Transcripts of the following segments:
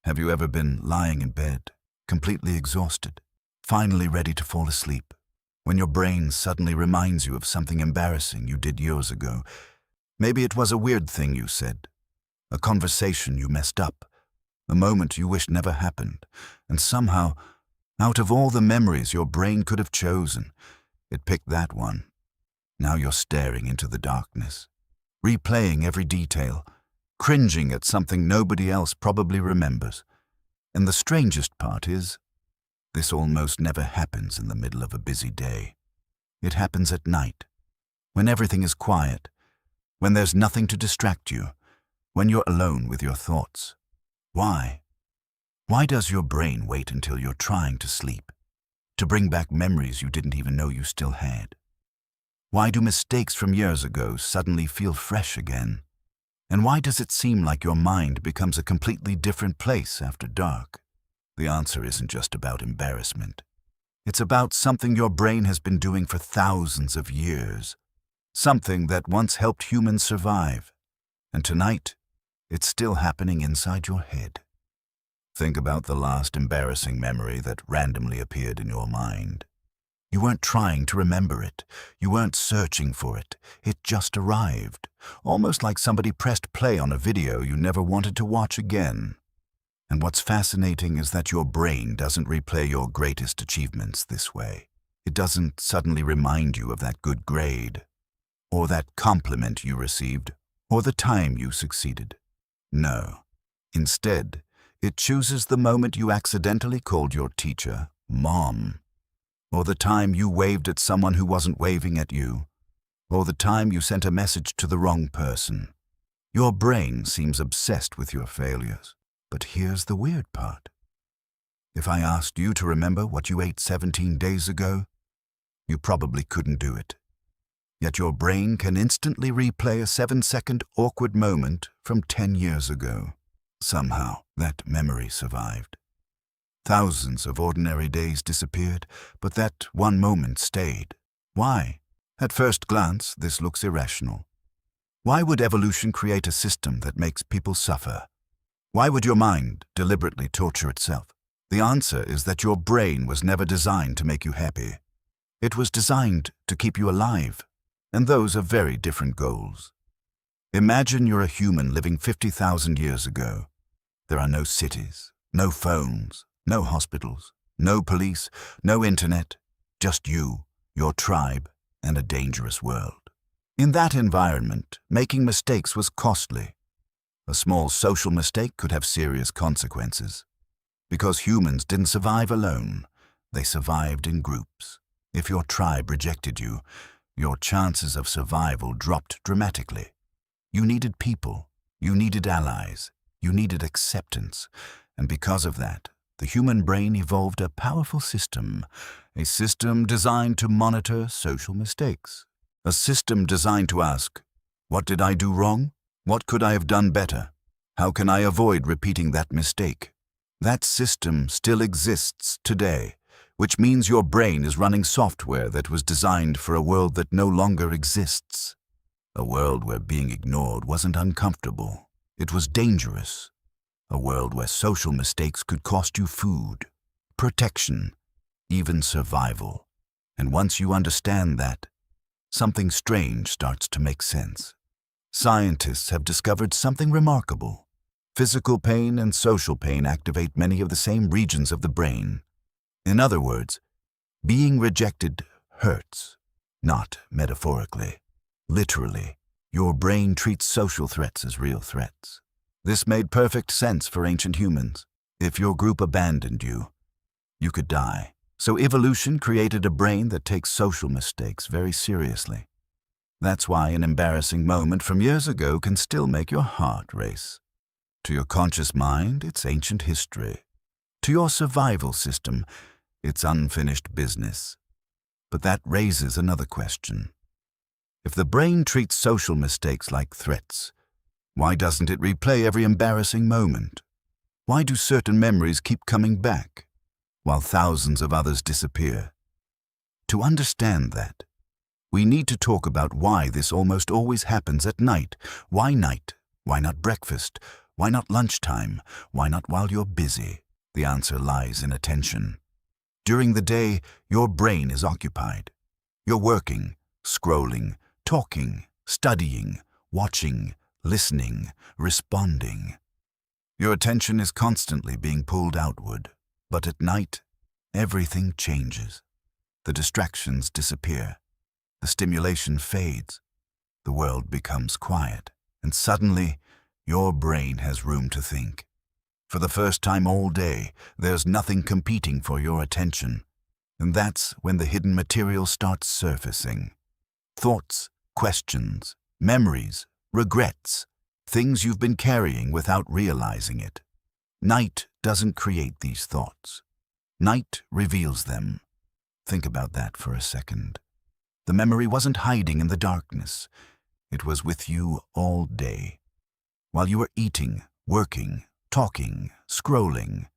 Have you ever been lying in bed, completely exhausted, finally ready to fall asleep, when your brain suddenly reminds you of something embarrassing you did years ago? Maybe it was a weird thing you said, a conversation you messed up, a moment you wish never happened, and somehow, out of all the memories your brain could have chosen, it picked that one. Now you're staring into the darkness, replaying every detail, cringing at something nobody else probably remembers. And the strangest part is, this almost never happens in the middle of a busy day. It happens at night, when everything is quiet, when there's nothing to distract you, when you're alone with your thoughts. Why? Why does your brain wait until you're trying to sleep, to bring back memories you didn't even know you still had? Why do mistakes from years ago suddenly feel fresh again? And why does it seem like your mind becomes a completely different place after dark? The answer isn't just about embarrassment. It's about something your brain has been doing for thousands of years, something that once helped humans survive. And tonight, it's still happening inside your head. Think about the last embarrassing memory that randomly appeared in your mind. You weren't trying to remember it. You weren't searching for it. It just arrived, almost like somebody pressed play on a video you never wanted to watch again. And what's fascinating is that your brain doesn't replay your greatest achievements this way. It doesn't suddenly remind you of that good grade, or that compliment you received, or the time you succeeded. No. Instead, it chooses the moment you accidentally called your teacher Mom, or the time you waved at someone who wasn't waving at you, or the time you sent a message to the wrong person. Your brain seems obsessed with your failures. But here's the weird part. If I asked you to remember what you ate 17 days ago, you probably couldn't do it. Yet your brain can instantly replay a 7-second awkward moment from 10 years ago. Somehow, that memory survived. Thousands of ordinary days disappeared, but that one moment stayed. Why? At first glance, this looks irrational. Why would evolution create a system that makes people suffer? Why would your mind deliberately torture itself? The answer is that your brain was never designed to make you happy. It was designed to keep you alive, and those are very different goals. Imagine you're a human living 50,000 years ago. There are no cities, no phones, no hospitals, no police, no internet, just you, your tribe, and a dangerous world. In that environment, making mistakes was costly. A small social mistake could have serious consequences. Because humans didn't survive alone, they survived in groups. If your tribe rejected you, your chances of survival dropped dramatically. You needed people, you needed allies, you needed acceptance, and because of that, the human brain evolved a powerful system, a system designed to monitor social mistakes. A system designed to ask, what did I do wrong? What could I have done better? How can I avoid repeating that mistake? That system still exists today, which means your brain is running software that was designed for a world that no longer exists. A world where being ignored wasn't uncomfortable. It was dangerous. A world where social mistakes could cost you food, protection, even survival. And once you understand that, something strange starts to make sense. Scientists have discovered something remarkable. Physical pain and social pain activate many of the same regions of the brain. In other words, being rejected hurts, not metaphorically. Literally, your brain treats social threats as real threats. This made perfect sense for ancient humans. If your group abandoned you, you could die. So evolution created a brain that takes social mistakes very seriously. That's why an embarrassing moment from years ago can still make your heart race. To your conscious mind, it's ancient history. To your survival system, it's unfinished business. But that raises another question. If the brain treats social mistakes like threats, why doesn't it replay every embarrassing moment? Why do certain memories keep coming back, while thousands of others disappear? To understand that, we need to talk about why this almost always happens at night. Why night? Why not breakfast? Why not lunchtime? Why not while you're busy? The answer lies in attention. During the day, your brain is occupied. You're working, scrolling, talking, studying, watching, listening, responding. Your attention is constantly being pulled outward. But at night, everything changes. The distractions disappear. The stimulation fades. The world becomes quiet. And suddenly, your brain has room to think. For the first time all day, there's nothing competing for your attention. And that's when the hidden material starts surfacing. Thoughts, questions, memories, regrets, things you've been carrying without realizing it. Night doesn't create these thoughts. Night reveals them. Think about that for a second. The memory wasn't hiding in the darkness. It was with you all day. While you were eating, working, talking, scrolling,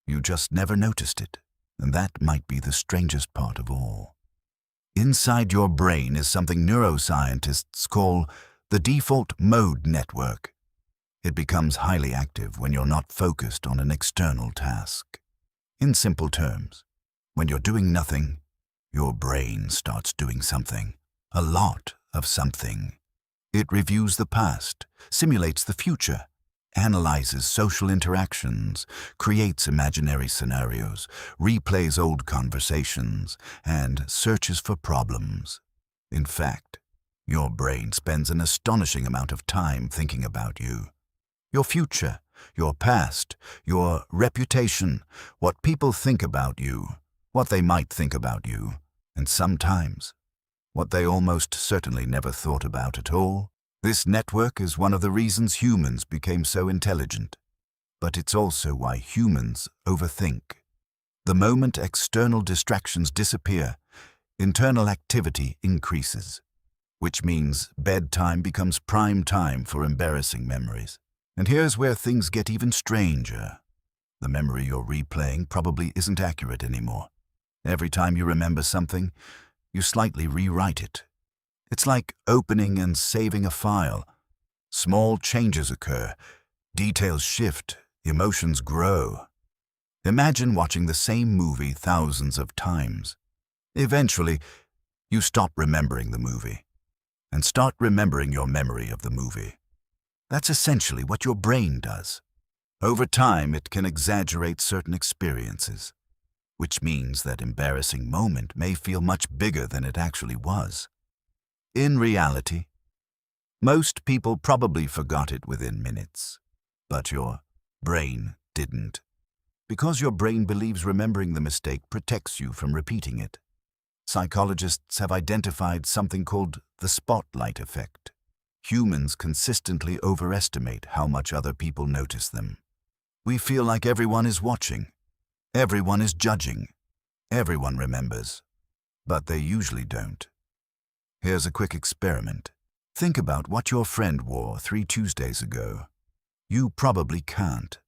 you just never noticed it. And that might be the strangest part of all. Inside your brain is something neuroscientists call the default mode network. It becomes highly active when you're not focused on an external task. In simple terms, when you're doing nothing, your brain starts doing something, a lot of something. It reviews the past, simulates the future, analyzes social interactions, creates imaginary scenarios, replays old conversations, and searches for problems. In fact, your brain spends an astonishing amount of time thinking about you. Your future, your past, your reputation, what people think about you, what they might think about you, and sometimes, what they almost certainly never thought about at all. This network is one of the reasons humans became so intelligent. But it's also why humans overthink. The moment external distractions disappear, internal activity increases, which means bedtime becomes prime time for embarrassing memories. And here's where things get even stranger. The memory you're replaying probably isn't accurate anymore. Every time you remember something, you slightly rewrite it. It's like opening and saving a file. Small changes occur, details shift, emotions grow. Imagine watching the same movie thousands of times. Eventually, you stop remembering the movie and start remembering your memory of the movie. That's essentially what your brain does. Over time, it can exaggerate certain experiences, which means that embarrassing moment may feel much bigger than it actually was. In reality, most people probably forgot it within minutes, but your brain didn't. Because your brain believes remembering the mistake protects you from repeating it. Psychologists have identified something called the spotlight effect. Humans consistently overestimate how much other people notice them. We feel like everyone is watching, everyone is judging, everyone remembers, but they usually don't. Here's a quick experiment. Think about what your friend wore 3 Tuesdays ago. You probably can't.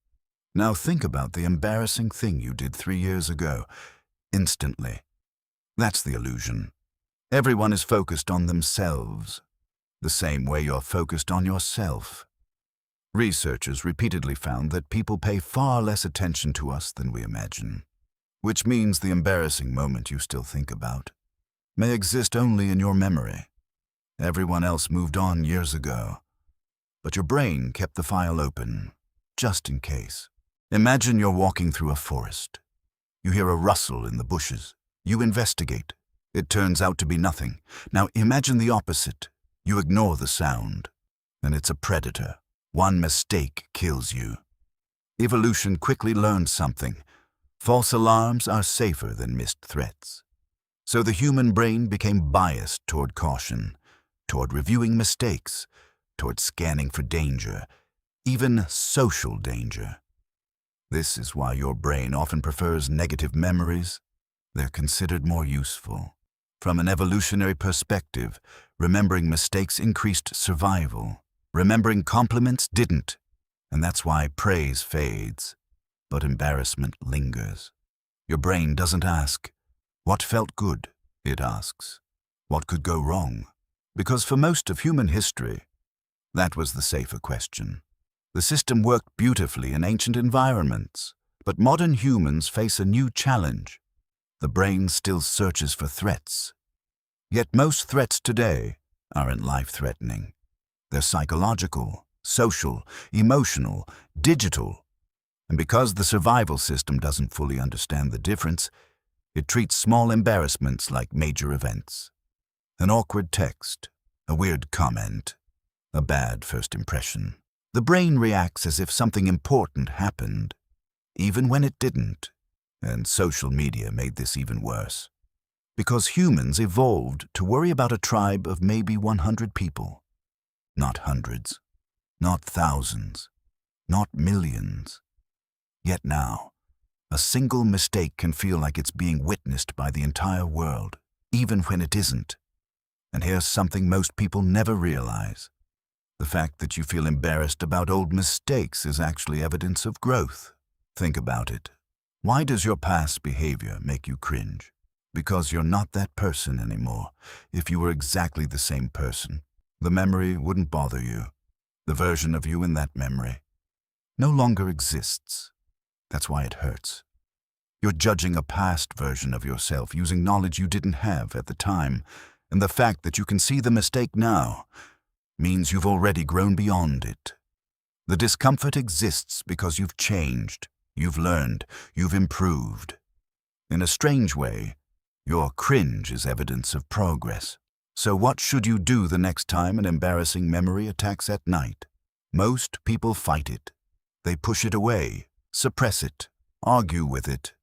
Now think about the embarrassing thing you did 3 years ago, instantly. That's the illusion. Everyone is focused on themselves, the same way you're focused on yourself. Researchers repeatedly found that people pay far less attention to us than we imagine, which means the embarrassing moment you still think about may exist only in your memory. Everyone else moved on years ago, but your brain kept the file open, just in case. Imagine you're walking through a forest. You hear a rustle in the bushes. You investigate. It turns out to be nothing. Now imagine the opposite. You ignore the sound, and it's a predator. One mistake kills you. Evolution quickly learned something. False alarms are safer than missed threats. So the human brain became biased toward caution, toward reviewing mistakes, toward scanning for danger, even social danger. This is why your brain often prefers negative memories. They're considered more useful. From an evolutionary perspective, remembering mistakes increased survival. Remembering compliments didn't, and that's why praise fades, but embarrassment lingers. Your brain doesn't ask, what felt good? It asks, what could go wrong? Because for most of human history, that was the safer question. The system worked beautifully in ancient environments, but modern humans face a new challenge. The brain still searches for threats. Yet most threats today aren't life-threatening. They're psychological, social, emotional, digital. And because the survival system doesn't fully understand the difference, it treats small embarrassments like major events. An awkward text, a weird comment, a bad first impression. The brain reacts as if something important happened, even when it didn't. And social media made this even worse. Because humans evolved to worry about a tribe of maybe 100 people. Not hundreds, not thousands, not millions. Yet now, a single mistake can feel like it's being witnessed by the entire world, even when it isn't. And here's something most people never realize. The fact that you feel embarrassed about old mistakes is actually evidence of growth. Think about it. Why does your past behavior make you cringe? Because you're not that person anymore. If you were exactly the same person, the memory wouldn't bother you. The version of you in that memory no longer exists. That's why it hurts. You're judging a past version of yourself using knowledge you didn't have at the time, and the fact that you can see the mistake now means you've already grown beyond it. The discomfort exists because you've changed, you've learned, you've improved. In a strange way, your cringe is evidence of progress. So what should you do the next time an embarrassing memory attacks at night? Most people fight it. They push it away, suppress it, argue with it.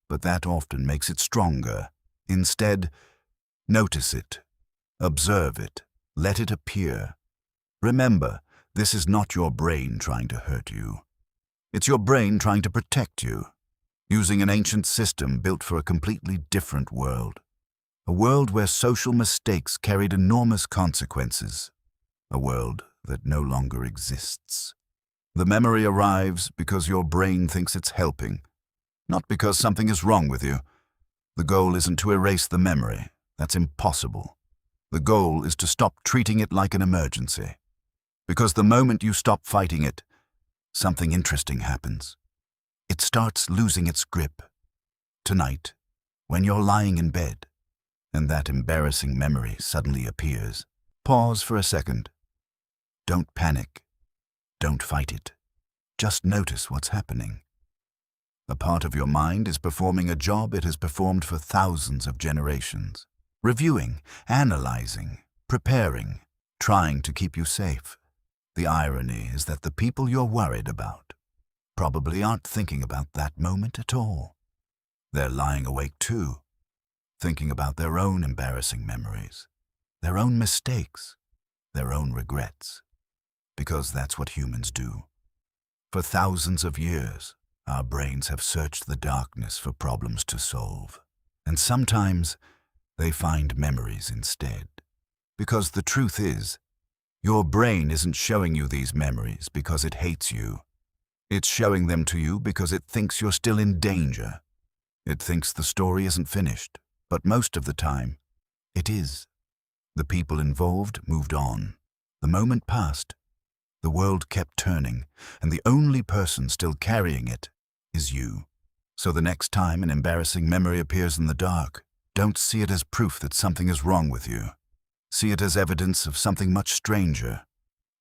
But that often makes it stronger. Instead, notice it, observe it, let it appear. Remember, this is not your brain trying to hurt you. It's your brain trying to protect you, using an ancient system built for a completely different world. A world where social mistakes carried enormous consequences. A world that no longer exists. The memory arrives because your brain thinks it's helping, not because something is wrong with you. The goal isn't to erase the memory. That's impossible. The goal is to stop treating it like an emergency. Because the moment you stop fighting it, something interesting happens. It starts losing its grip. Tonight, when you're lying in bed, and that embarrassing memory suddenly appears, pause for a second. Don't panic. Don't fight it. Just notice what's happening. A part of your mind is performing a job it has performed for thousands of generations. Reviewing, analyzing, preparing, trying to keep you safe. The irony is that the people you're worried about probably aren't thinking about that moment at all. They're lying awake too, thinking about their own embarrassing memories, their own mistakes, their own regrets. Because that's what humans do. For thousands of years, our brains have searched the darkness for problems to solve. And sometimes they find memories instead. Because the truth is, your brain isn't showing you these memories because it hates you. It's showing them to you because it thinks you're still in danger. It thinks the story isn't finished, but most of the time, it is. The people involved moved on. The moment passed. The world kept turning, and the only person still carrying it is you. So the next time an embarrassing memory appears in the dark, don't see it as proof that something is wrong with you. See it as evidence of something much stranger.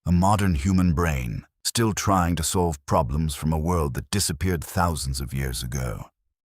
A modern human brain, still trying to solve problems from a world that disappeared thousands of years ago.